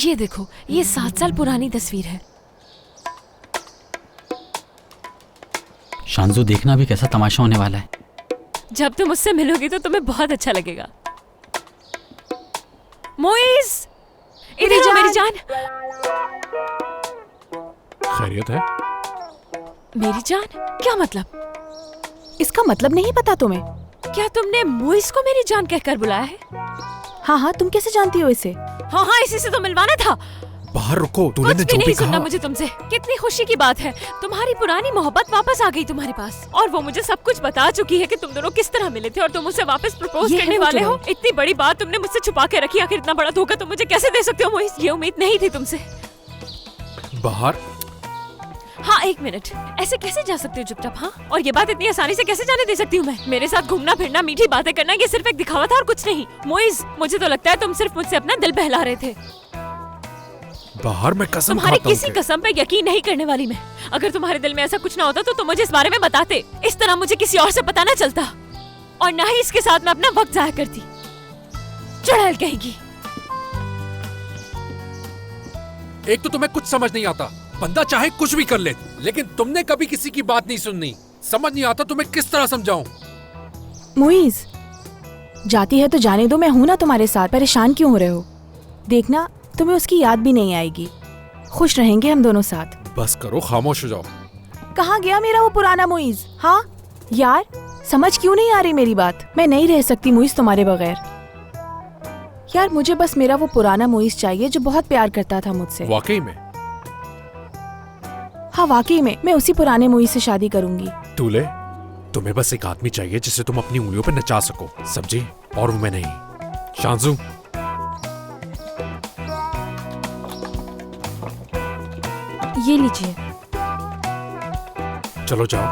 ये देखो, ये 7 साल पुरानी तस्वीर है। शांजू, देखना भी कैसा तमाशा होने वाला है। जब तुम उससे मिलोगी तो तुम्हें बहुत अच्छा लगेगा। मोइज, इधर आओ मेरी जान। खैरियत है? मेरी जान? क्या मतलब? इसका मतलब नहीं पता तुम्हें? क्या तुमने मोइज को मेरी जान कहकर बुलाया है? हाँ हाँ, तुम कैसे जानती हो इसे? हाँ हाँ, इसी से तो मिलवाना था। बाहर रुको, तूने कुछ भी जो नहीं भी सुनना कहा। मुझे तुमसे। कितनी खुशी की बात है, तुम्हारी पुरानी मोहब्बत वापस आ गई तुम्हारे पास, और वो मुझे सब कुछ बता चुकी है कि तुम दोनों किस तरह मिले थे और तुम उसे वापस प्रपोज ये है करने वो वाले हो। जवाब। इतनी बड़ी बात तुमने मुझसे छुपा के रखी, आखिर इतना बड़ा धोखा तुम मुझे कैसे दे सकते हो मोइज? ये उम्मीद नहीं थी तुमसे। बाहर? हाँ, 1 मिनट, ऐसे कैसे जा सकती हूँ चुपचाप? हाँ, और ये बात इतनी आसानी से कैसे जाने दे सकती हूँ मैं? मेरे साथ घूमना फिरना, मीठी बातें करना, ये सिर्फ एक दिखावा था और कुछ नहीं। मोइज, मुझे तो लगता है तुम सिर्फ मुझसे अपना दिल बहला रहे थे। बाहर मैं कसम तुम्हारी खाता हूँ किसी कि- कसम पे यकीन नहीं करने वाली मैं। अगर तुम्हारे दिल में ऐसा कुछ ना होता तो तुम मुझे इस बारे में बताते। इस तरह मुझे किसी और से पता ना चलता, और ना ही इसके साथ मैं अपना वक्त जाया करती। चुड़ैल कहेगी। एक तो तुम्हें कुछ समझ नहीं आता, बंदा चाहे कुछ भी कर ले, लेकिन तुमने कभी किसी की बात नहीं सुननी। समझ नहीं आता तुम्हें किस तरह समझाऊं। मुइज, जाती है तो जाने दो, मैं हूं ना तुम्हारे साथ। परेशान क्यों हो रहे हो? देखना, तुम्हें उसकी याद भी नहीं आएगी। खुश रहेंगे हम दोनों साथ। बस करो, खामोश हो जाओ। कहाँ गया मेरा वो पुराना मुइज? हाँ यार, समझ क्यों नहीं आ रही मेरी बात? मैं नहीं रह सकती मुइज तुम्हारे बगैर। यार, मुझे बस मेरा वो पुराना मुइज चाहिए जो बहुत प्यार करता था मुझसे। वाकई में? हाँ वाकई में, मैं उसी पुराने मुइज से शादी करूंगी। दूल्हे, तुम्हें बस एक आदमी चाहिए जिसे तुम अपनी उंगलियों पर नचा सको, समझी? और वो मैं नहीं। शांजू, ये लीजिए। चलो जाओ।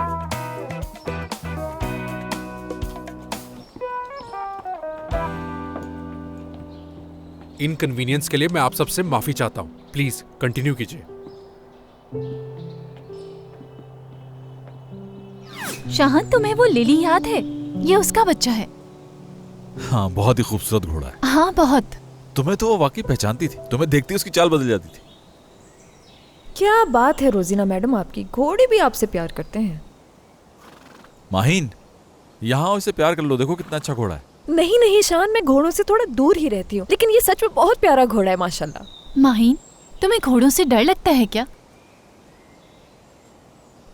इनकन्वीनियंस के लिए मैं आप सबसे माफी चाहता हूँ। प्लीज कंटिन्यू कीजिए। शाहन, तुम्हें वो लिली याद है? ये उसका बच्चा है। हाँ, बहुत ही खूबसूरत घोड़ा है। हाँ बहुत। तुम्हें तो वो वाकई पहचानती थी, तुम्हें देखती उसकी चाल बदल जाती थी। क्या बात है रोजीना मैडम, आपकी घोड़े भी आपसे प्यार करते हैं। माहीन, यहाँ उसे प्यार कर लो, देखो कितना अच्छा घोड़ा है। नहीं नहीं शान, मैं घोड़ों से थोड़ा दूर ही रहती हूँ, लेकिन ये सच में बहुत प्यारा घोड़ा है माशाल्लाह। माहीन, तुम्हें घोड़ों से डर लगता है क्या?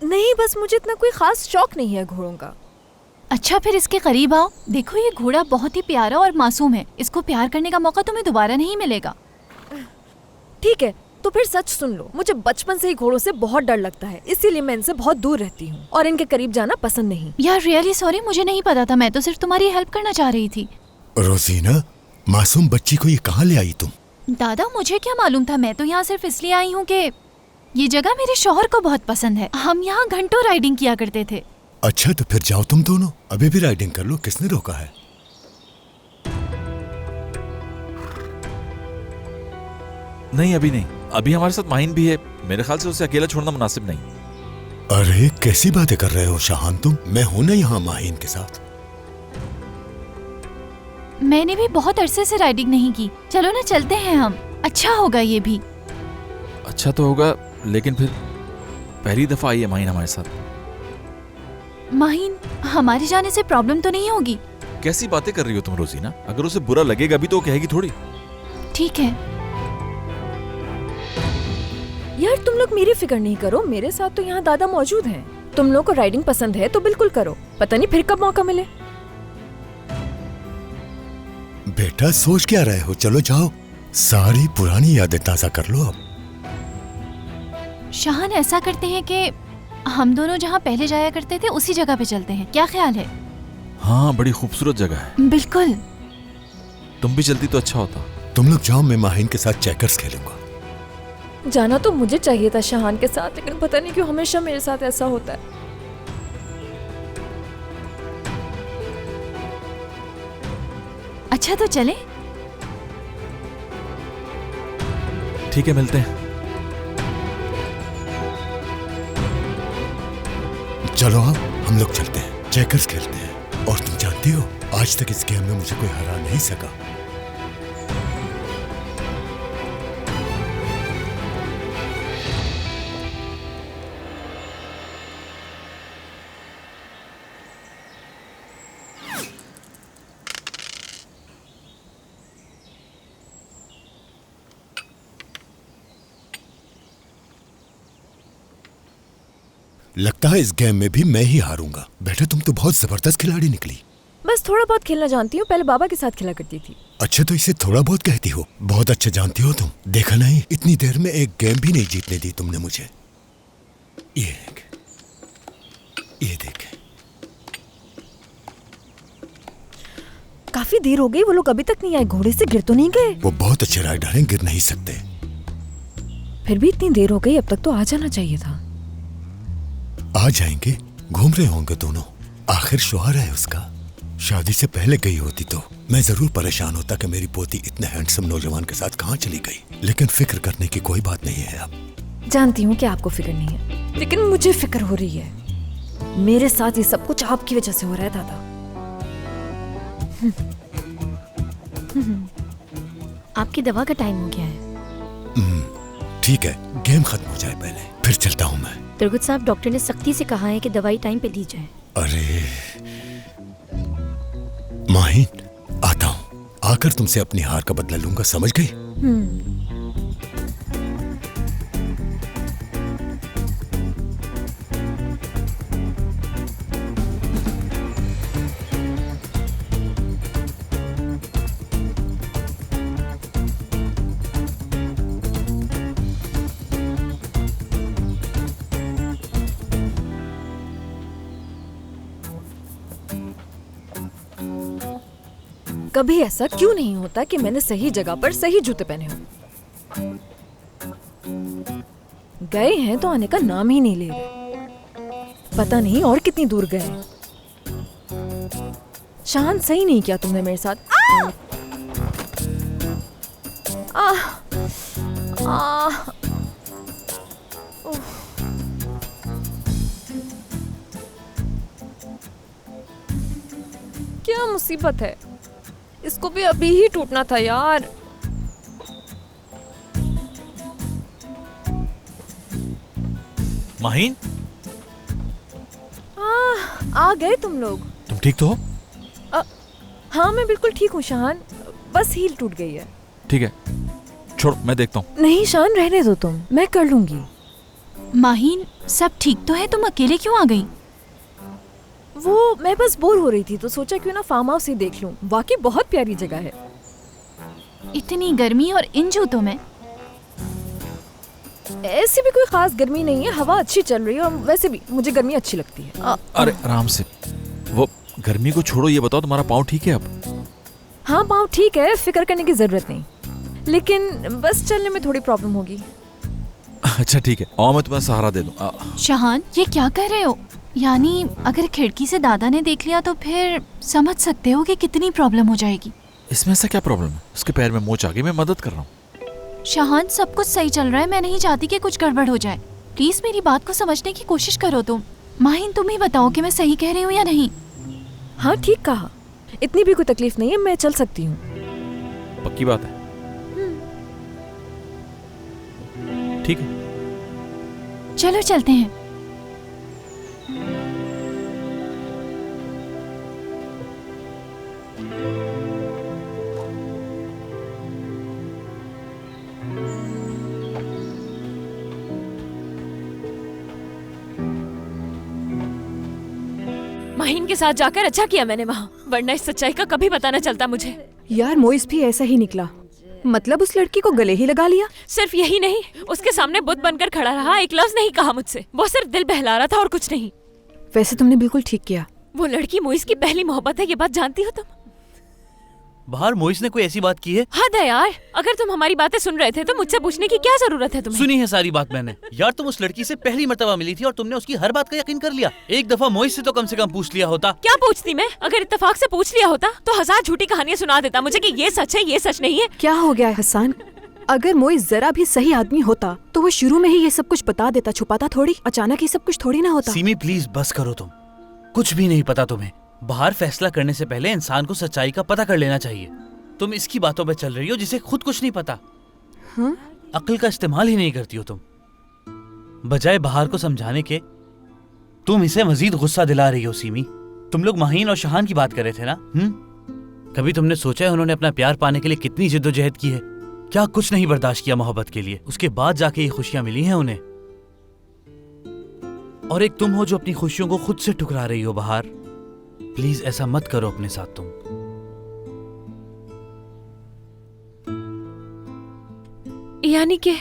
नहीं, बस मुझे इतना कोई खास शौक नहीं है घोड़ों का। अच्छा, फिर इसके करीब आओ। देखो, ये घोड़ा बहुत ही प्यारा और मासूम है। इसको प्यार करने का मौका तुम्हें दोबारा नहीं मिलेगा। ठीक है, तो फिर सच सुन लो, मुझे बचपन से ही घोड़ों से बहुत डर लगता है, इसीलिए मैं इनसे बहुत दूर रहती हूँ और इनके करीब जाना पसंद नहीं। यार रियली सॉरी, मुझे नहीं पता था। मैं तो सिर्फ तुम्हारी हेल्प करना चाह रही थी। रोजीना, मासूम बच्ची को ये कहाँ ले आई तुम? दादा, मुझे क्या मालूम था? मैं तो यहाँ सिर्फ इसलिए आई हूँ कि ये जगह मेरे शौहर को बहुत पसंद है। हम यहाँ घंटों राइडिंग किया करते थे। अच्छा, तो फिर जाओ तुम दोनों, अभी भी राइडिंग कर लो, किसने रोका है? नहीं, अभी नहीं। अभी हमारे साथ माहीन भी है। मेरे ख्याल से उसे अकेला छोड़ना मुनासिब नहीं। अरे कैसी बातें कर रहे हो शाहान तुम? मैं हूं ना यहाँ माहीन के साथ। मैंने भी बहुत अरसे से राइडिंग नहीं की। चलो ना, चलते हैं हम। अच्छा होगा ये भी। अच्छा तो होगा, लेकिन फिर पहली दफा आई है माहीन हमारे साथ। माहीन, हमारे जाने से प्रॉब्लम तो नहीं होगी? कैसी बातें कर रही हो तुम रोजीना? अगर उसे बुरा लगेगा भी तो वो कहेगी थोड़ी। ठीक है। यार तुम लोग मेरी फिक्र नहीं करो, मेरे साथ तो यहाँ दादा मौजूद हैं। तुम लोग को राइडिंग पसंद है तो बिल्कुल करो, पता नहीं फिर कब मौका मिले। बेटा सोच क्या रहे हो? चलो जाओ, सारी पुरानी यादें ताजा कर लो अब। शाहन, ऐसा करते हैं कि हम दोनों जहाँ पहले जाया करते थे उसी जगह पे चलते हैं, क्या ख्याल है? हाँ, बड़ी खूबसूरत जगह है। बिल्कुल। तुम भी चलती तो अच्छा होता। तुम लोग जाओ, मैं माहीन के साथ चेकर्स खेलूंगा। जाना तो मुझे चाहिए था शाहान के साथ, लेकिन पता नहीं क्यों हमेशा मेरे साथ ऐसा होता है। अच्छा तो चले। ठीक है, मिलते हैं। चलो अब हम लोग चलते हैं, चेकर्स खेलते हैं। और तुम जानती हो, आज तक इस गेम में मुझे कोई हरा नहीं सका। लगता है इस गेम में भी मैं ही हारूंगा। बेटा तुम तो बहुत जबरदस्त खिलाड़ी निकली। बस थोड़ा बहुत खेलना जानती हूँ, पहले बाबा के साथ खेला करती थी। अच्छा तो इसे थोड़ा बहुत कहती हो, बहुत अच्छा जानती हो तुम। देखा नहीं, इतनी देर में एक गेम भी नहीं जीतने दी तुमने मुझे। ये देख। काफी देर हो गई, वो लोग अभी तक नहीं आए। घोड़े से गिर तो नहीं गए? वो बहुत अच्छे राइडर हैं, गिर नहीं सकते। फिर भी इतनी देर हो गई, अब तक तो आ जाना चाहिए था। आ जाएंगे, घूम रहे होंगे दोनों। आखिर शौहर है उसका। शादी से पहले गई होती तो मैं जरूर परेशान होता कि मेरी पोती इतने हैंडसम नौजवान के साथ कहाँ चली गई। लेकिन फिक्र करने की कोई बात नहीं है अब। जानती हूँ कि आपको फिक्र नहीं है, लेकिन मुझे फिक्र हो रही है। मेरे साथ ये सब कुछ आपकी वजह से हो रहा है दादा। आपकी दवा का टाइम हो गया है। ठीक है, गेम खत्म हो जाए पहले, फिर चलता हूँ मैं। दुर्गत साहब, डॉक्टर ने सख्ती से कहा है कि दवाई टाइम पे ली जाए। अरे माहिन, आता हूँ। आकर तुमसे अपनी हार का बदला लूंगा, समझ गई? कभी ऐसा क्यों नहीं होता कि मैंने सही जगह पर सही जूते पहने हो। गए हैं तो आने का नाम ही नहीं ले रहे। पता नहीं और कितनी दूर गए। शान, सही नहीं किया तुमने मेरे साथ। क्या मुसीबत है, इसको भी अभी ही टूटना था यार। माहिन, आ गए तुम लोग। तुम ठीक तो हो? हाँ मैं बिल्कुल ठीक हूँ शान, बस हील टूट गई है। ठीक है, छोड़, मैं देखता हूँ। नहीं शान, रहने दो तुम, मैं कर लूंगी। माहीन, सब ठीक तो है? तुम अकेले क्यों आ गई? वो मैं बस बोर हो रही थी तो सोचा क्यों ना फार्म हाउस ही देख लूं। वाकई बहुत प्यारी जगह है। इतनी गर्मी और इन जूतों में? ऐसी भी कोई खास गर्मी नहीं है, हवा अच्छी चल रही है और वैसे भी मुझे गर्मी अच्छी लगती है। अरे आराम से, वो गर्मी को छोड़ो, ये बताओ तुम्हारा पाँव ठीक है अब? हाँ पाँव ठीक है, फिक्र करने की जरूरत नहीं, लेकिन बस चलने में थोड़ी प्रॉब्लम होगी। अच्छा ठीक है, आओ मैं तुम्हें सहारा दे दूं। शाहान, ये क्या कर रहे हो? यानी अगर खिड़की से दादा ने देख लिया तो फिर समझ सकते हो कि कितनी प्रॉब्लम हो जाएगी। इसमें ऐसा क्या प्रॉब्लम है? उसके पैर में मोच आ गई, मैं मदद कर रहा हूँ। शाहान, सब कुछ सही चल रहा है, मैं नहीं चाहती कि कुछ गड़बड़ हो जाए। प्लीज मेरी बात को समझने की कोशिश करो तुम। माहिन, तुम ही बताओ कि मैं सही कह रही हूँ या नहीं। हाँ ठीक कहा, इतनी भी कोई तकलीफ नहीं है, मैं चल सकती हूँ। पक्की बात है? ठीक है, चलो चलते हैं। माहीन के साथ जाकर अच्छा किया मैंने वहाँ, वरना इस सच्चाई का कभी पता न चलता मुझे। यार मोइस भी ऐसा ही निकला, मतलब उस लड़की को गले ही लगा लिया। सिर्फ यही नहीं, उसके सामने बुत बनकर खड़ा रहा, एक लफ्ज नहीं कहा मुझसे। वो सिर्फ दिल बहला रहा था और कुछ नहीं। वैसे तुमने बिल्कुल ठीक किया। वो लड़की मोइस की पहली मोहब्बत है, ये बात जानती हो तुम? बाहर मोइस ने कोई ऐसी बात की है? हद है यार, अगर तुम हमारी बातें सुन रहे थे तो मुझसे पूछने की क्या जरूरत है तुम्हें? सुनी है सारी बात मैंने। यार तुम उस लड़की से पहली मर्तबा मिली थी और तुमने उसकी हर बात का यकीन कर लिया। एक दफा मोइस से तो कम पूछ लिया होता। क्या पूछती मैं? अगर इत्तेफाक से पूछ लिया होता तो 1000 झूठी कहानियां सुना देता मुझे कि ये सच है, ये सच नहीं है। क्या हो गया हसन? अगर मोइस जरा भी सही आदमी होता तो वो शुरू में ही ये सब कुछ बता देता, छुपाता थोड़ी। अचानक ये सब कुछ थोड़ी ना होता। सीमी प्लीज बस करो तुम, कुछ भी नहीं पता तुम्हें। बाहर फैसला करने से पहले इंसान को सच्चाई का पता कर लेना चाहिए। तुम इसकी बातों पे चल रही हो जिसे खुद कुछ नहीं पता। अक्ल का इस्तेमाल ही नहीं करती हो तुम। बजाय बाहर को समझाने के तुम इसे मजीद गुस्सा दिला रही हो। सीमी, तुम लोग माहीन और शहान की बात कर रहे थे ना? कभी तुमने सोचा है उन्होंने अपना प्यार पाने के लिए कितनी जिद्दोजहद की है? क्या कुछ नहीं बर्दाश्त किया मोहब्बत के लिए? उसके बाद जाके ये खुशियां मिली हैं उन्हें। और एक तुम हो जो अपनी खुशियों को खुद से ठुकरा रही हो बाहर। प्लीज ऐसा मत करो अपने साथ तुम। यानी कि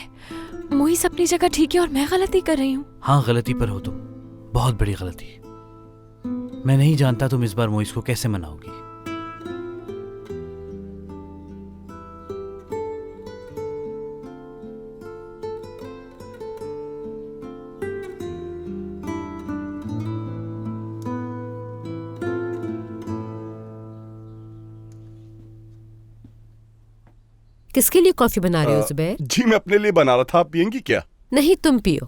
मोइस अपनी जगह ठीक है और मैं गलती कर रही हूँ? हाँ, गलती पर हो तुम, बहुत बड़ी गलती। मैं नहीं जानता तुम इस बार मोइस को कैसे मनाओगी। किसके लिए कॉफी बना रहे हो जुबैर? जी मैं अपने लिए बना रहा था, आप पियेंगी क्या? नहीं, तुम पियो।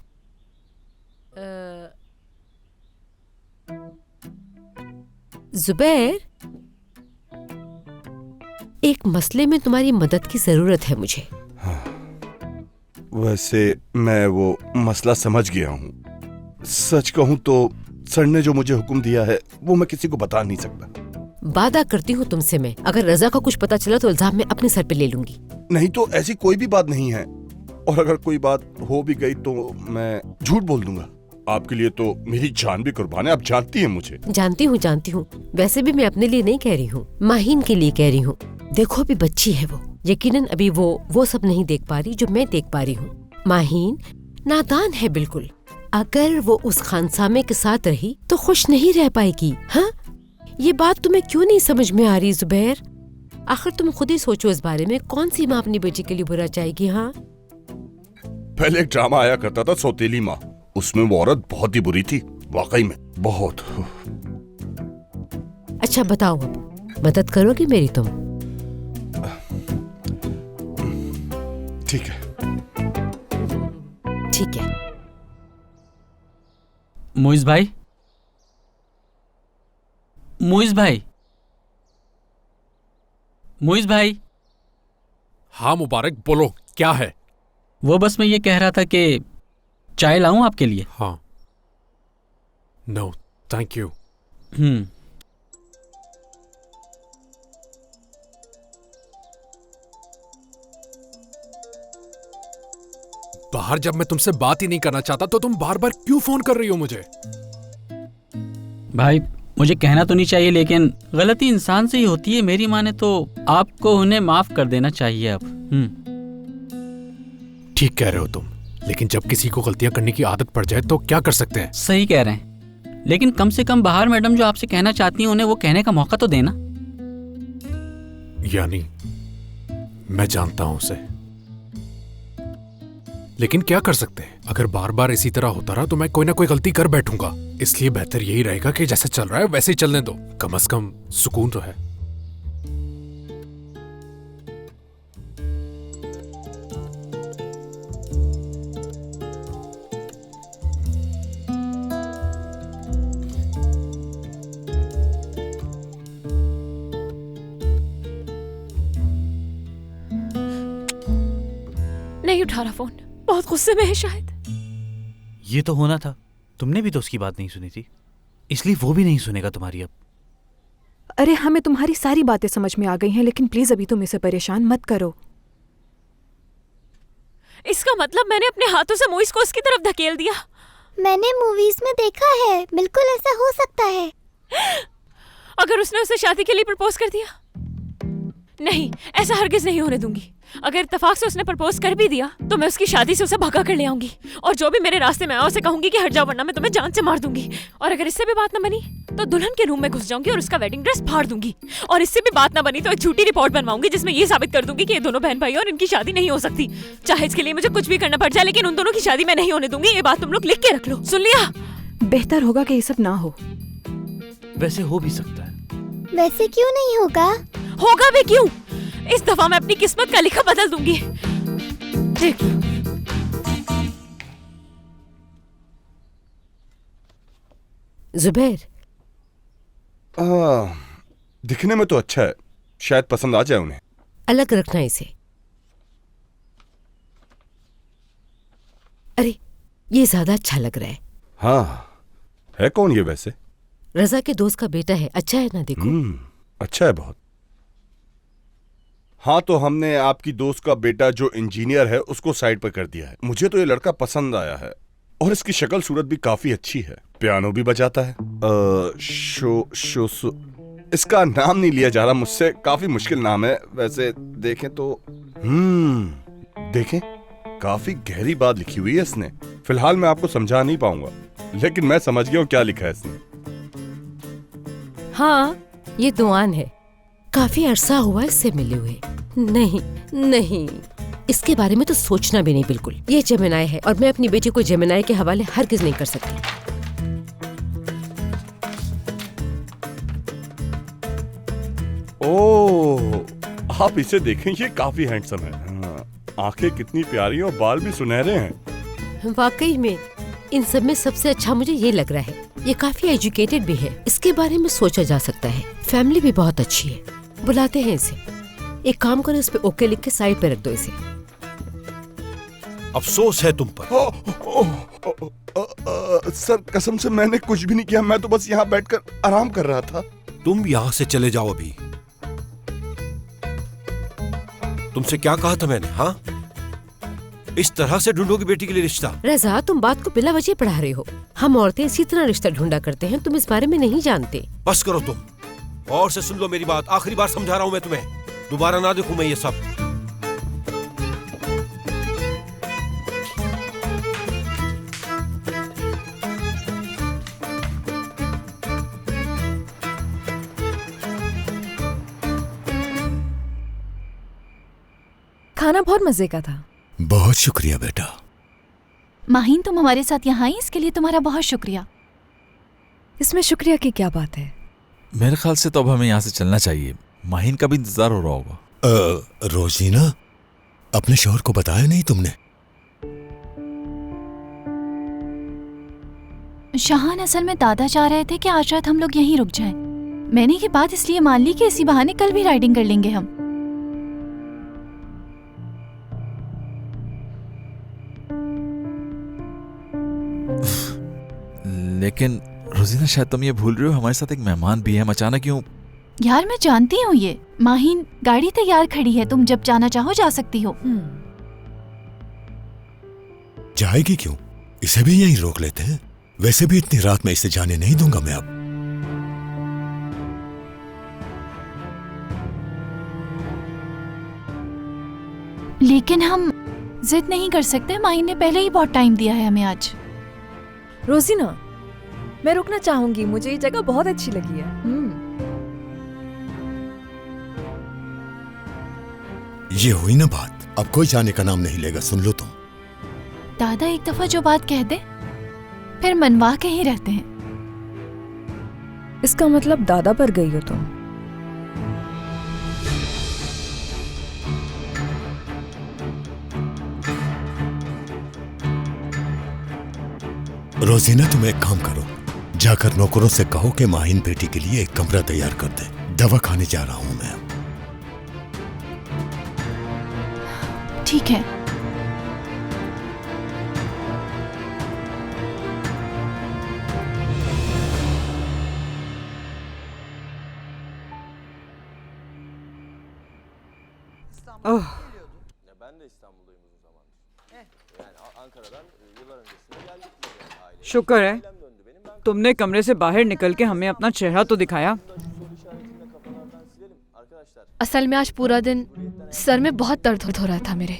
जुबैर, एक मसले में तुम्हारी मदद की जरूरत है मुझे। वैसे मैं वो मसला समझ गया हूँ। सच कहूँ तो सर ने जो मुझे हुक्म दिया है वो मैं किसी को बता नहीं सकता। वादा करती हूँ तुमसे, मैं अगर रजा को कुछ पता चला तो इल्जाम मैं अपने सर पे ले लूंगी। नहीं तो ऐसी कोई भी बात नहीं है, और अगर कोई बात हो भी गई तो मैं झूठ बोल दूंगा। आपके लिए तो मेरी जान भी कुर्बान है, आप जानती हैं मुझे। जानती हूँ। वैसे भी मैं अपने लिए नहीं कह रही हूँ, माहीन के लिए कह रही हूँ। देखो अभी बच्ची है वो, यकीनन अभी वो सब नहीं देख पा रही जो मैं देख पा रही हूँ। माहीन नादान है बिल्कुल। अगर वो उस खानसामे के साथ रही तो खुश नहीं रह पाएगी। हाँ, ये बात तुम्हें क्यों नहीं समझ में आ रही जुबैर? आखिर तुम खुद ही सोचो इस बारे में, कौन सी माँ अपनी बेटी के लिए बुरा चाहेगी? हाँ, पहले एक ड्रामा आया करता था सौतेली माँ, उसमें वो औरत बहुत ही बुरी थी, वाकई में बहुत। अच्छा बताओ, अब मदद करोगी मेरी तुम? ठीक है। ठीक है। मोइस भाई, मोइस भाई, मोइस भाई। हाँ मुबारक, बोलो क्या है? वो बस मैं ये कह रहा था कि चाय लाऊं आपके लिए? हाँ। No thank you. बाहर जब मैं तुमसे बात ही नहीं करना चाहता तो तुम बार बार क्यों फोन कर रही हो मुझे? भाई मुझे कहना तो नहीं चाहिए, लेकिन गलती इंसान से ही होती है। मेरी माने तो आपको उन्हें माफ कर देना चाहिए अब। ठीक कह रहे हो तुम, लेकिन जब किसी को गलतियां करने की आदत पड़ जाए तो क्या कर सकते हैं? सही कह रहे हैं, लेकिन कम से कम बाहर मैडम जो आपसे कहना चाहती हैं उन्हें वो कहने का मौका तो देना। यानी मैं जानता हूं उसे, लेकिन क्या कर सकते हैं? अगर बार बार इसी तरह होता रहा तो मैं कोई ना कोई गलती कर बैठूंगा। इसलिए बेहतर यही रहेगा कि जैसे चल रहा है वैसे ही चलने दो, कम से कम सुकून तो है। नहीं उठा रहा फोन, बहुत गुस्से में है शायद। ये तो होना था, तुमने भी तो उसकी बात नहीं सुनी थी, इसलिए वो भी नहीं सुनेगा तुम्हारी अब। अरे हमें तुम्हारी सारी बातें समझ में आ गई हैं, लेकिन प्लीज अभी तुम इसे परेशान मत करो। इसका मतलब मैंने अपने हाथों से मोइस को उसकी तरफ धकेल दिया। मैंने मूवीज में देखा है, बिल्कुल ऐसा हो सकता है। अगर उसने उसे शादी के लिए प्रपोज कर दिया? नहीं, ऐसा हरगिज नहीं होने दूंगी। अगर इत्तेफाक से उसने प्रपोज कर भी दिया तो मैं उसकी शादी से उसे भगा कर ले आऊंगी, और जो भी मेरे रास्ते में आया उसे कहूंगी कि हट जाओ वरना मैं तुम्हें जान से मार दूंगी। और अगर इससे भी बात न बनी तो दुल्हन के रूम में घुस जाऊंगी और उसका वेडिंग ड्रेस फाड़ दूंगी। और इससे भी बात न बनी तो एक झूठी रिपोर्ट बनवाऊंगी जिसमें ये साबित कर दूंगी कि ये दोनों बहन भाई और इनकी शादी नहीं हो सकती। चाहे इसके लिए मुझे कुछ भी करना पड़ जाए, लेकिन उन दोनों की शादी मैं नहीं होने दूंगी। ये बात तुम लोग लिख के रख लो, सुन लिया? बेहतर होगा कि ये सब ना हो। वैसे हो भी सकता है। वैसे क्यों नहीं होगा? होगा भी क्यों? इस दफा मैं अपनी किस्मत का लिखा बदल दूंगी। ठीक। जुबैर, दिखने में तो अच्छा है, शायद पसंद आ जाए उन्हें। अलग रखना इसे। अरे ये ज्यादा अच्छा लग रहा है। हाँ, है कौन ये वैसे? रजा के दोस्त का बेटा है, अच्छा है ना? देखो अच्छा है बहुत। हाँ, तो हमने आपकी दोस्त का बेटा जो इंजीनियर है उसको साइड पर कर दिया है। मुझे तो ये लड़का पसंद आया है, और इसकी शक्ल सूरत भी काफी अच्छी है। पियानो भी बजाता है। इसका नाम नहीं लिया जा रहा मुझसे, काफी मुश्किल नाम है। वैसे देखें तो देखें, काफी गहरी बात लिखी हुई है इसने। फिलहाल मैं आपको समझा नहीं पाऊंगा, लेकिन मैं समझ गया हूँ क्या लिखा है इसने। हाँ, ये दुआन है। काफी अरसा हुआ इससे मिले हुए। नहीं, इसके बारे में तो सोचना भी नहीं बिल्कुल। ये जेमिनाई है और मैं अपनी बेटी को जेमिनाई के हवाले हरगिज नहीं कर सकती। ओह, आप इसे देखें, ये काफी हैंडसम है। आंखें कितनी प्यारी और बाल भी सुनहरे हैं। वाकई में इन सब में सबसे अच्छा मुझे ये लग रहा है। ये काफी एजुकेटेड भी है, इसके बारे में सोचा जा सकता है। फैमिली भी बहुत अच्छी है। बुलाते हैं इसे। एक काम करो, इस पे ओके लिख के साइड पे रख दो इसे। अफसोस है तुम पर। सर कसम से मैंने कुछ भी नहीं किया, मैं तो बस यहाँ बैठकर आराम कर रहा था। तुम यहाँ से चले जाओ अभी। तुमसे क्या कहा था मैंने? हाँ, इस तरह से ढूंढोगी बेटी के लिए रिश्ता? रजा, तुम बात को बिला वजह पढ़ा रहे हो। हम औरतें इसी तरह रिश्ता ढूंढा करते हैं, तुम इस बारे में नहीं जानते। बस करो तुम, और से सुन लो मेरी बात। आखिरी बार समझा रहा हूँ मैं तुम्हें, दोबारा ना देखूं मैं ये सब। खाना बहुत मजे का था। बहुत शुक्रिया बेटा। माहीन, तुम हमारे साथ यहाँ आई, इसके लिए तुम्हारा बहुत शुक्रिया। इसमें शुक्रिया की क्या बात है? मेरे ख्याल से तो अब हमें यहाँ से चलना चाहिए। माहीन का भी इंतजार हो रहा होगा। रोजीना, अपने शौहर को बताया नहीं तुमने? शाहान, असल में दादा चाह रहे थे कि आज रात हम लोग यहीं रुक जाएं। मैंने ये बात इसलिए मान ली कि इसी बहाने कल भी राइडिंग कर लेंगे हम। लेकिन रोजीना, शायद तुम ये भूल रहे हो, हमारे साथ एक मेहमान भी है। हम अचानक क्यों? यार, मैं जानती हूँ ये। माहीन, गाड़ी तैयार खड़ी है, तुम जब जाना चाहो जा सकती हो। जाएगी क्यों? इसे भी यहीं रोक लेते हैं। वैसे भी इतनी रात में इसे जाने नहीं दूंगा मैं अब। लेकिन हम जिद नहीं कर सकते। माहीन ने पहले ही बहुत टाइम दिया है हमें आज। रोजीना, मैं रुकना चाहूंगी, मुझे ये जगह बहुत अच्छी लगी है। ये हुई ना बात, अब कोई जाने का नाम नहीं लेगा। सुन लो तुम। दादा एक दफा जो बात कह दे फिर मनवा के ही रहते हैं। इसका मतलब दादा पर गई हो तुम? रोजीना, तुम एक काम करो, जाकर नौकरों से कहो कि माहीन बेटी के लिए एक कमरा तैयार कर दे। दवा खाने जा रहा हूं मैं। ठीक है। ओह, शुक्र है तुमने कमरे से बाहर निकल के हमें अपना चेहरा तो दिखाया। असल में आज पूरा दिन सर में बहुत दर्द हो रहा था मेरे।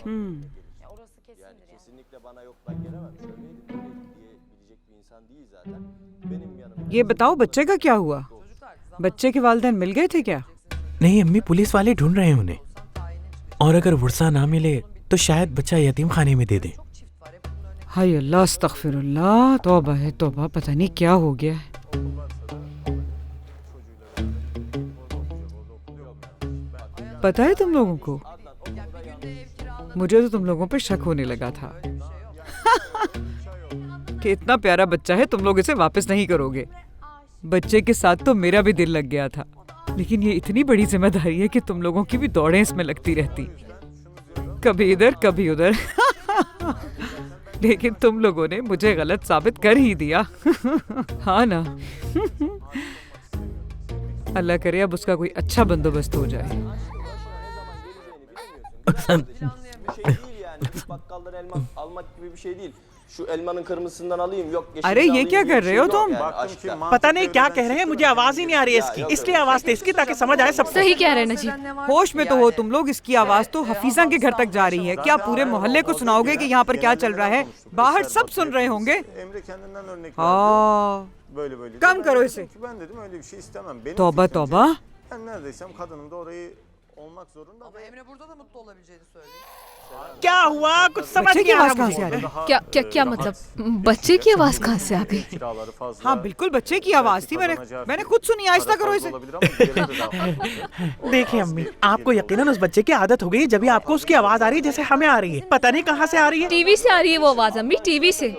ये बताओ, बच्चे का क्या हुआ? बच्चे के वालिदैन मिल गए थे क्या? नहीं अम्मी, पुलिस वाले ढूंढ रहे हैं उन्हें, और अगर वर्षा ना मिले तो शायद बच्चा यतीम खाने में दे दें। हाय अल्लाह, अस्तगफिरुल्लाह, तौबा है तौबा, पता नहीं क्या हो गया है। पता है तुम लोगों को, मुझे तो तुम लोगों पे शक होने लगा था कि इतना प्यारा बच्चा है, तुम लोग इसे वापस नहीं करोगे। बच्चे के साथ तो मेरा भी दिल लग गया था, लेकिन ये इतनी बड़ी जिम्मेदारी है कि तुम लोगों की भी दौड़ें इसमें लगती रहती, कभी इधर कभी उधर लेकिन तुम लोगों ने मुझे गलत साबित कर ही दिया हाँ ना अल्लाह करे अब उसका कोई अच्छा बंदोबस्त हो जाए। अरे ये क्या कर रहे हो तुम? पता नहीं क्या कह रहे हैं, मुझे आवाज ही नहीं आ रही है इसकी, इसलिए आवाज तेज की ताकि समझ आए सब। सही कह रहे हैं नजीब। होश में तो हो तुम लोग? इसकी आवाज तो हफीजा के घर तक जा रही है। क्या पूरे मोहल्ले को सुनाओगे कि यहाँ पर क्या चल रहा है? बाहर सब सुन रहे होंगे। हाँ, कम करो इसे। तौबा तौबा। क्या हुआ? कुछ समझ नहीं आ रहा मुझे। क्या मतलब? बच्चे की आवाज कहाँ से आ गई? हाँ बिल्कुल बच्चे की आवाज थी। मैंने खुद सुनी। आहिस्ता करो इसे। देखिए अम्मी, आपको यकीनन उस बच्चे की आदत हो गई, जब भी आपको उसकी आवाज आ रही है जैसे हमें आ रही है। पता नहीं कहाँ से आ रही है। टीवी से आ रही है वो आवाज अम्मी, टीवी से।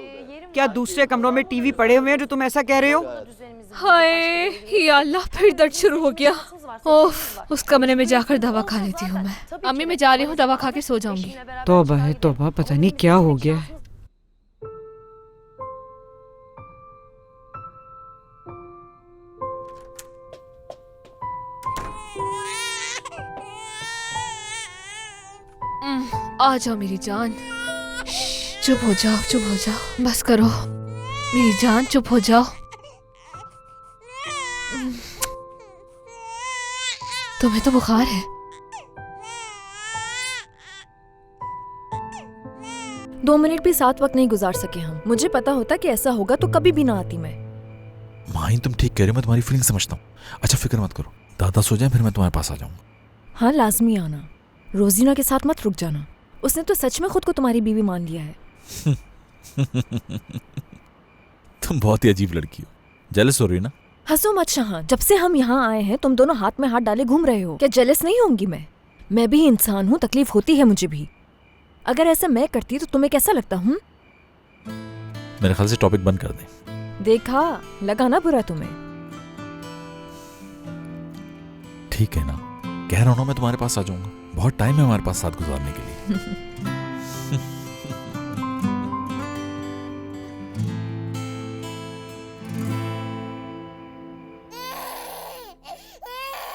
क्या दूसरे कमरों में टीवी पड़े हुए हैं जो तुम ऐसा कह रहे हो? हाय या अल्लाह, फिर दर्द शुरू हो गया। ओफ, उस कमरे में जाकर दवा खा लेती हूँ मैं। अम्मी मैं जा रही हूँ, दवा खा के सो जाऊंगी। तौबा है तौबा, पता नहीं क्या हो गया है। आ जाओ मेरी जान, चुप हो जाओ, चुप हो जाओ, बस करो मेरी जान, चुप हो जाओ। तुम्हें तो बुखार है। 2 मिनट भी साथ वक्त नहीं गुजार सके हम। मुझे पता होता कि ऐसा होगा तो कभी भी ना आती मैं। माहिन तुम ठीक कह रही हो, मैं तुम्हारी फीलिंग समझता हूँ। अच्छा फिक्र मत करो, दादा सो जाए फिर मैं तुम्हारे पास आ जाऊंगा। हाँ लाजमी आना। रोजीना के साथ मत रुक जाना। उसने तो सच में खुद को तुम्हारी बीवी मान लिया है। तुम बहुत ही अजीब लड़की हो। जेलस हो रही हो ना? हंसो मत शाहान, जब से हम यहाँ आए हैं तुम दोनों हाथ में हाथ डाले घूम रहे हो। क्या जेलस नहीं होंगी मैं भी इंसान हूँ, तकलीफ होती है मुझे भी। अगर ऐसा मैं करती तो तुम्हें कैसा लगता? हूँ मेरे ख्याल से टॉपिक बंद कर दे। देखा, लगा ना बुरा तुम्हें? ठीक है ना, कह रहा हूँ मैं तुम्हारे पास आ जाऊंगा। बहुत टाइम है हमारे पास साथ गुजारने के लिए।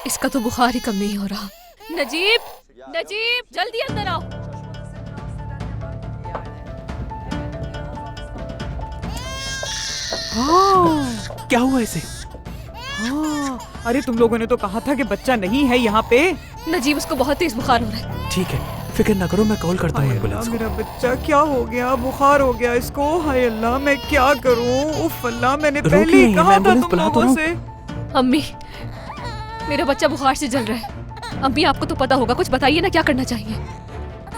इसका तो बुखार ही कम नहीं हो रहा। नजीब, नजीब जल्दी अंदर आओ। हाँ, क्या हुआ इसे? हाँ, अरे तुम लोगों ने तो कहा था कि बच्चा नहीं है यहाँ पे। नजीब उसको बहुत तेज बुखार हो रहा है। ठीक है, फिक्र ना करो, मैं कॉल करता हूँ एम्बुलेंस को। मेरा बच्चा क्या हो गया? बुखार हो गया इसको। हाय अल्लाह, मैं क्या करूँ? उफ अल्लाह, मैंने पहले ही कहा था तुम लोगों से। अम्मी, मेरा बच्चा बुखार से जल रहा है। अम्मी आपको तो पता होगा, कुछ बताइए ना क्या करना चाहिए।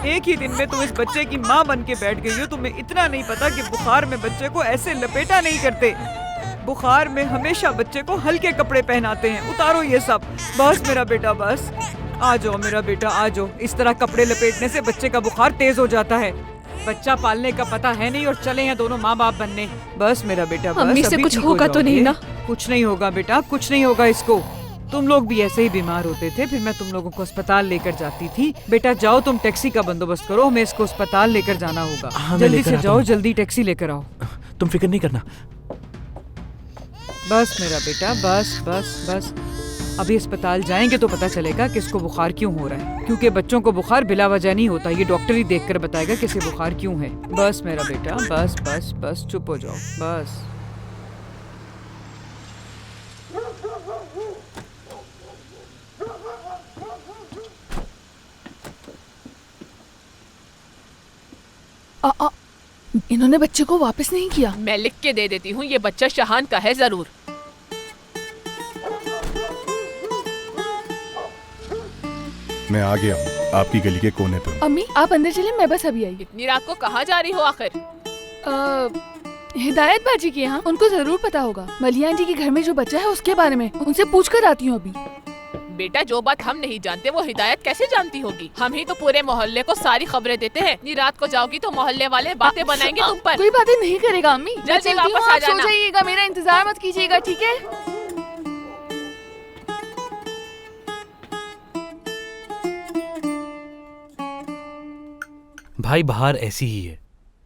एक ही दिन में तुम इस बच्चे की माँ बन के बैठ गई हो। तुम्हें इतना नहीं पता कि बुखार में बच्चे को ऐसे लपेटा नहीं करते। बुखार में हमेशा बच्चे को हल्के कपड़े पहनाते हैं। उतारो ये सब। बस मेरा बेटा, बस आ जाओ मेरा बेटा, आ जाओ। इस तरह कपड़े लपेटने से बच्चे का बुखार तेज हो जाता है। बच्चा पालने का पता है नहीं और चले हैं दोनों माँ बाप बनने। बस मेरा बेटा, बस। अम्मी से कुछ होगा तो नहीं ना? कुछ नहीं होगा बेटा, कुछ नहीं होगा इसको। तुम लोग भी ऐसे ही बीमार होते थे, फिर मैं तुम लोगों को अस्पताल लेकर जाती थी। बेटा जाओ, तुम टैक्सी का बंदोबस्त करो, हमें इसको अस्पताल लेकर जाना होगा। हाँ, जल्दी से जाओ, जल्दी टैक्सी लेकर आओ। तुम फिक्र नहीं करना। बस मेरा बेटा, बस बस बस। अभी अस्पताल जाएंगे तो पता चलेगा कि इसको बुखार क्यों हो रहा है, क्योंकि बच्चों को बुखार बिला वजह नहीं होता। ये डॉक्टर ही देखकर बताएगा कि इसे बुखार क्यों है। बस मेरा बेटा, बस बस बस, चुप हो जाओ बस। इन्होंने बच्चे को वापस नहीं किया। मैं लिख के दे देती हूँ, ये बच्चा शाहान का है जरूर। मैं आ गया हूँ, आपकी गली के कोने पे। अम्मी आप अंदर चले, मैं बस अभी आई। इतनी रात को कहाँ जा रही हो आखिर? हिदायत बाजी के यहाँ, उनको जरूर पता होगा मलिया आंटी के घर में जो बच्चा है उसके बारे में। उनसे पूछ कर आती हूँ अभी। बेटा जो बात हम नहीं जानते वो हिदायत कैसे जानती होगी? हम ही तो पूरे मोहल्ले को सारी खबरें देते हैं। इतनी रात को जाओगी तो मोहल्ले वाले बातें बनाएंगे तुम पर। कोई बातें नहीं करेगा अम्मी। जल्दी वापस आ जाना। सो जाइएगा, मेरा इंतजार मत कीजिएगा, ठीक है? भाई बाहर ऐसी ही है।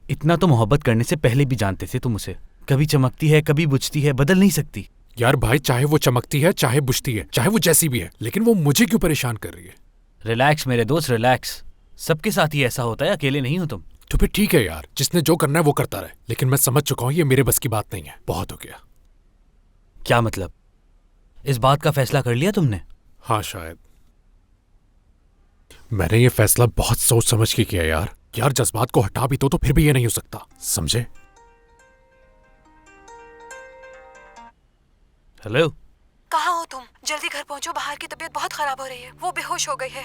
इतना तो मोहब्बत करने से पहले भी जानते थे तुम उसे। कभी चमकती है, कभी बुझती है, बदल नहीं सकती। यार भाई, चाहे वो चमकती है, चाहे बुझती है, चाहे वो जैसी भी है, लेकिन वो मुझे क्यों परेशान कर रही है? रिलैक्स मेरे दोस्त, रिलैक्स। सबके साथ ही ऐसा होता है, अकेले नहीं हो तुम। तो फिर ठीक है यार, जिसने जो करना है वो करता रहे, लेकिन मैं समझ चुका हूँ ये मेरे बस की बात नहीं है, बहुत हो गया। क्या मतलब? इस बात का फैसला कर लिया तुमने? हाँ शायद। मैंने ये फैसला बहुत सोच समझ के किया यार जज्बात को हटा भी तो फिर भी ये नहीं हो सकता, समझे? हेलो, कहाँ हो तुम? जल्दी घर पहुँचो, बाहर की तबीयत बहुत खराब हो रही है, वो बेहोश हो गई है।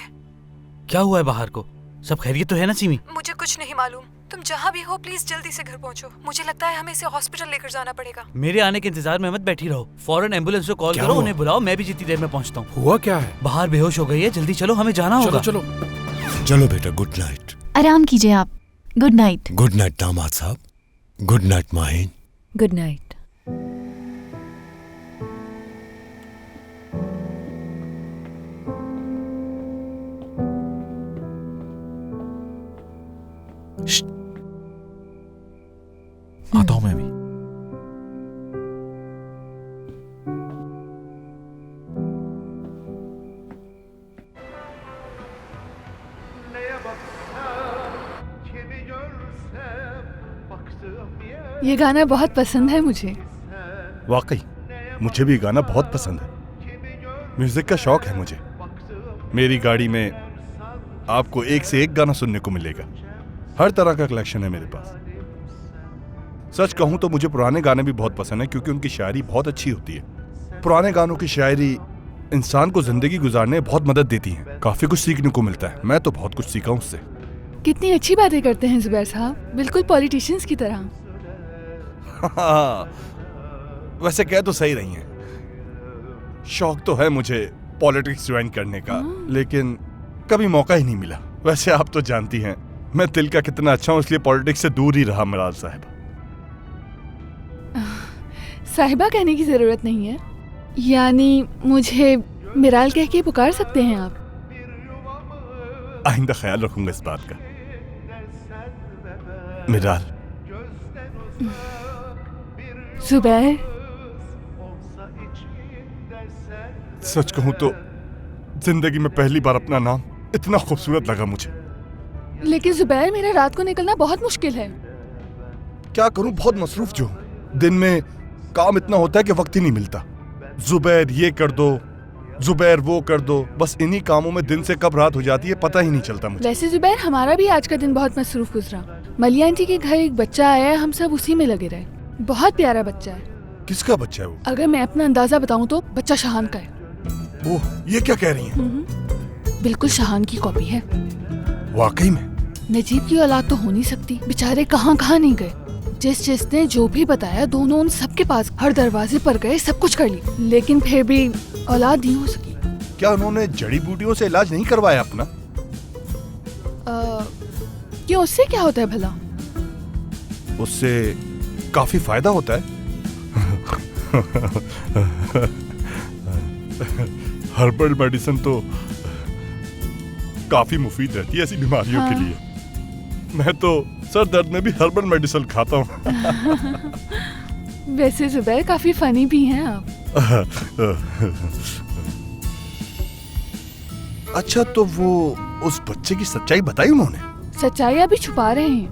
क्या हुआ है बाहर को? सब खैरियत तो है ना सीमी? मुझे कुछ नहीं मालूम, तुम जहाँ भी हो प्लीज जल्दी से घर पहुँचो। मुझे लगता है हमें इसे हॉस्पिटल लेकर जाना पड़ेगा। मेरे आने के इंतजार में मत बैठी रहो, फौरन एम्बुलेंस को कॉल करो, उन्हें बुलाओ, मैं भी जितनी देर में पहुँचता हूँ। हुआ क्या है? बाहर बेहोश हो गई है, जल्दी चलो, हमें जाना होगा। चलो चलो बेटा, गुड नाइट। आराम कीजिए आप। Good night. गुड नाइट दामाद साहब। Good night Mahin. Good night. आता हूं मैं भी। ये गाना बहुत पसंद है मुझे। वाकई मुझे भी गाना बहुत पसंद है। म्यूजिक का शौक है मुझे। मेरी गाड़ी में आपको एक से एक गाना सुनने को मिलेगा। हर तरह का कलेक्शन है मेरे पास। सच कहूं तो मुझे पुराने गाने भी बहुत पसंद है क्योंकि उनकी शायरी बहुत अच्छी होती है। पुराने गानों की शायरी इंसान को जिंदगी गुजारने में बहुत मदद देती है। काफी कुछ सीखने को मिलता है। मैं तो बहुत कुछ सीखा हूं उससे। कितनी अच्छी बातें करते हैं जुबैर साहब, बिल्कुल पॉलिटिशियंस की तरह। वैसे कह तो सही रही हैं। शौक तो है मुझे पॉलिटिक्स ज्वाइन करने का, लेकिन कभी मौका ही नहीं मिला। वैसे आप तो जानती हैं मैं दिल का कितना अच्छा हूं, इसलिए पॉलिटिक्स से दूर ही रहा। मिराल साहिबा। साहिबा कहने की जरूरत नहीं है, यानी मुझे मिराल कह के पुकार सकते हैं आप। आइंदा ख्याल रखूंगा इस बात का। मिराल। जुबैर। सच कहूं तो जिंदगी में पहली बार अपना नाम इतना खूबसूरत लगा मुझे। लेकिन जुबैर, मेरा रात को निकलना बहुत मुश्किल है। क्या करूं, बहुत मसरूफ जो हूं। दिन में काम इतना होता है कि वक्त ही नहीं मिलता। जुबैर ये कर दो, जुबैर वो कर दो, बस इन्हीं कामों में दिन से कब रात हो जाती है पता ही नहीं चलता मुझे। वैसे जुबैर, हमारा भी आज का दिन बहुत मसरूफ गुजरा। मलिया आंटी के घर एक बच्चा आया है, हम सब उसी में लगे रहे। बहुत प्यारा बच्चा है। किसका बच्चा है वो? अगर मैं अपना अंदाजा बताऊं तो बच्चा शाहान का है। ओह, ये क्या कह रही हैं? बिल्कुल शाहान की कॉपी है। वाकई में? नजीब की औलाद तो हो नहीं सकती। बेचारे कहाँ कहाँ नहीं गए। जिसने जो भी बताया, दोनों उन सबके पास हर दरवाजे पर गए, सब कुछ कर ली, लेकिन फिर भी औलाद नहीं हो सकी। क्या उन्होंने जड़ी बूटियों से इलाज नहीं करवाया अपना? क्यों, उससे क्या होता है भला? उससे काफी फायदा होता है। हर्बल मेडिसिन तो काफी मुफीद रहती है ऐसी बीमारियों के लिए। मैं तो सर दर्द में भी हर्बल मेडिसिन खाता हूँ। वैसे जुबैर, काफी फनी भी हैं आप। अच्छा, तो वो उस बच्चे की सच्चाई बताई उन्होंने? सच्चाई अभी छुपा रहे हैं,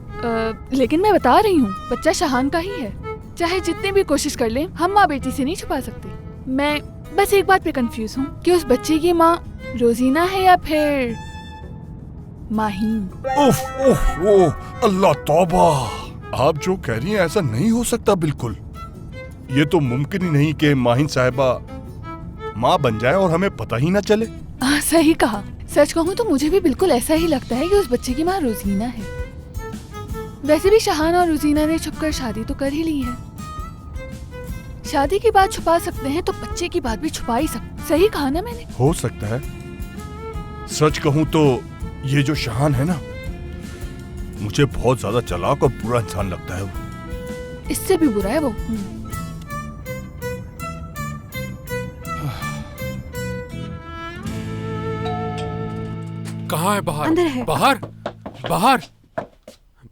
लेकिन मैं बता रही हूँ, बच्चा शाहान का ही है। चाहे जितनी भी कोशिश कर लें, हम माँ बेटी से नहीं छुपा सकते। मैं बस एक बात पे कंफ्यूज हूँ कि उस बच्चे की माँ रोजीना है या फिर माहीन। उफ उफ उफ, अल्लाह तौबा। आप जो कह रही हैं ऐसा नहीं हो सकता बिल्कुल। ये तो मुमकिन ही नहीं कि माहीन साहिबा माँ बन जाए और हमें पता ही ना चले। सही कहा। सच कहूँ तो मुझे भी बिल्कुल ऐसा ही लगता है कि उस बच्चे की माँ रोजीना है। वैसे भी शाहान और रोजीना ने छुपकर शादी तो कर ही ली है। शादी की बात छुपा सकते हैं तो बच्चे की बात भी छुपा ही सकते। सही कहा ना मैंने? हो सकता है। सच कहूँ तो ये जो शाहान है ना, मुझे बहुत ज्यादा चालाक और बुरा इंसान लगता है वो। इससे भी बुरा है वो। कहाँ है? बाहर। अंदर है। बाहर बाहर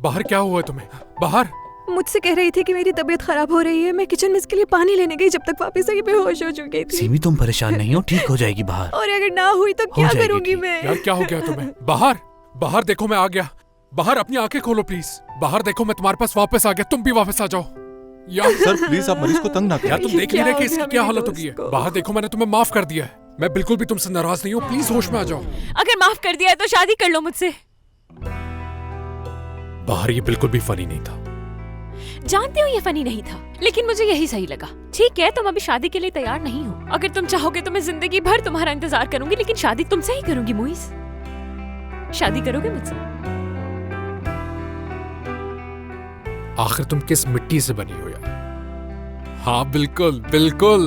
बाहर क्या हुआ तुम्हें? बाहर। मुझसे कह रही थी कि मेरी तबीयत खराब हो रही है। मैं किचन में इसके लिए पानी लेने गई, जब तक वापस आई बेहोश हो चुकी थी। सीमी, तुम परेशान नहीं हो, ठीक हो जाएगी बाहर। और अगर ना हुई तो क्या करूंगी मैं? यार क्या हो गया तुम्हें? बाहर बाहर देखो, मैं आ गया। बाहर अपनी आंखें खोलो प्लीज। बाहर देखो, मैं तुम्हारे पास वापस आ गया, तुम भी वापस आ जाओ। यार सर प्लीज आप मरीज को तंग ना यार, करें। तुम देख नहीं रहे कि इसकी क्या हालत हो गई है? बाहर देखो, मैंने तुम्हें माफ कर दिया है। मैं बिल्कुल भी तुमसे नाराज नहीं हूँ, प्लीज होश में आ जाओ। अगर माफ कर दिया है तो शादी कर लो मुझसे। बाहर ये बिल्कुल भी फनी नहीं था। जानते हो ये फनी नहीं था, लेकिन मुझे यही सही लगा। ठीक है, तुम अभी शादी के लिए तैयार नहीं हो। अगर तुम चाहोगे तो मैं जिंदगी भर तुम्हारा इंतजार करूंगी, लेकिन शादी तुमसे ही करूंगी। मुइज, शादी करोगे मुझसे? आखिर तुम किस मिट्टी से बनी हो यार? हाँ बिल्कुल बिल्कुल।